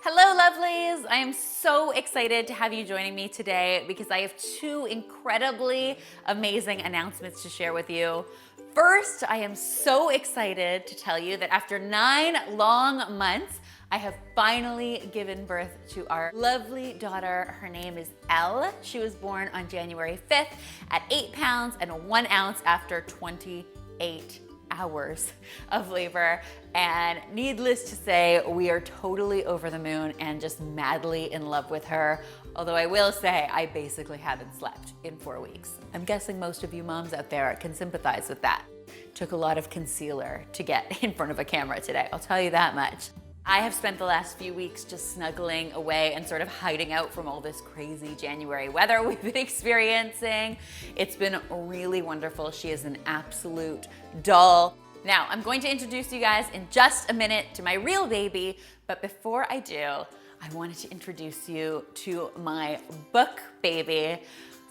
Hello, lovelies! I am so excited to have you joining me today because I have two incredibly amazing announcements to share with you. First, I am so excited to tell you that after 9 long months, I have finally given birth to our lovely daughter. Her name is Elle. She was born on January 5th at 8 pounds and 1 ounce after 28 hours of labor. And needless to say, we are totally over the moon and just madly in love with her. Although I will say, I basically haven't slept in 4 weeks. I'm guessing most of you moms out there can sympathize with that. Took a lot of concealer to get in front of a camera today, I'll tell you that much. I have spent the last few weeks just snuggling away and sort of hiding out from all this crazy January weather we've been experiencing. It's been really wonderful. She is an absolute doll. Now, I'm going to introduce you guys in just a minute to my real baby, but before I do, I wanted to introduce you to my book baby.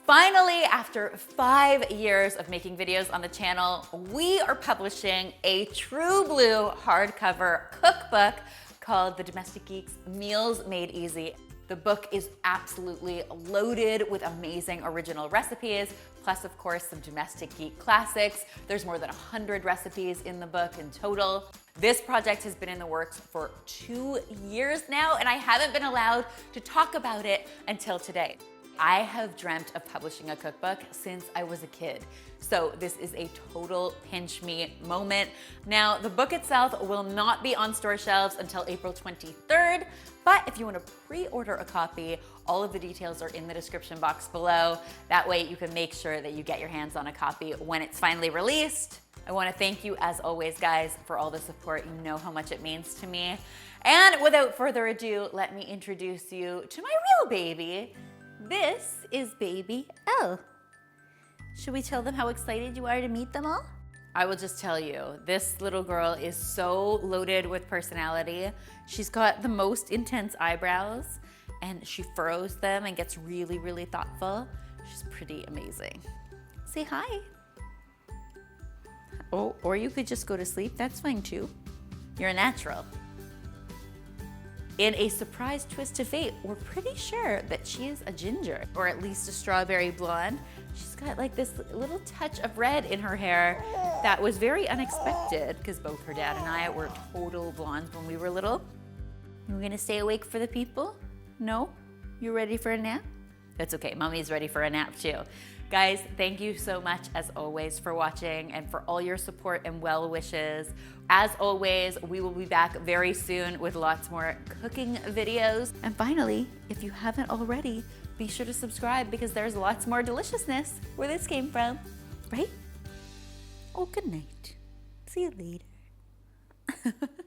Finally, after 5 years of making videos on the channel, we are publishing a true blue hardcover cookbook called The Domestic Geeks Meals Made Easy. The book is absolutely loaded with amazing original recipes, plus of course some domestic geek classics. There's more than 100 recipes in the book in total. This project has been in the works for 2 years now, and I haven't been allowed to talk about it until today. I have dreamt of publishing a cookbook since I was a kid. So this is a total pinch me moment. Now, the book itself will not be on store shelves until April 23rd, but if you want to pre-order a copy, all of the details are in the description box below. That way you can make sure that you get your hands on a copy when it's finally released. I want to thank you as always, guys, for all the support. You know how much it means to me. And without further ado, let me introduce you to my real baby. This is baby Elle. Should we tell them how excited you are to meet them all? I will just tell you, this little girl is so loaded with personality. She's got the most intense eyebrows and she furrows them and gets really, really thoughtful. She's pretty amazing. Say hi. Oh, or you could just go to sleep, that's fine too. You're a natural. In a surprise twist to fate, we're pretty sure that she is a ginger, or at least a strawberry blonde. She's got like this little touch of red in her hair that was very unexpected because both her dad and I were total blondes when we were little. We're gonna stay awake for the people? No? You ready for a nap? That's okay, mommy's ready for a nap too. Guys, thank you so much as always for watching and for all your support and well wishes. As always, we will be back very soon with lots more cooking videos. And finally, if you haven't already, be sure to subscribe because there's lots more deliciousness where this came from, right? Oh, good night. See you later.